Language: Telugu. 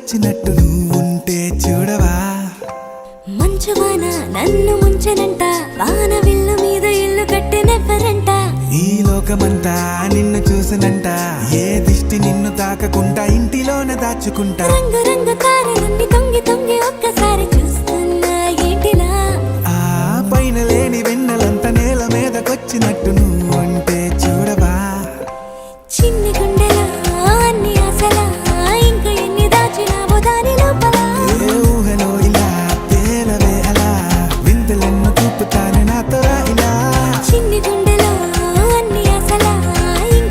వచ్చినట్టు నువ్వుంటే చూడవా మంచువాన నన్ను ముంచెనంట వాన విల్లు మీద ఇల్లు కట్టెనెవ్వరంట ఈ లోకమంతా నిన్ను చూసినంట ఏ దిష్టి నిన్ను తాకకుండా ఇంటిలోనే దాచుకుంటా రంగు రంగు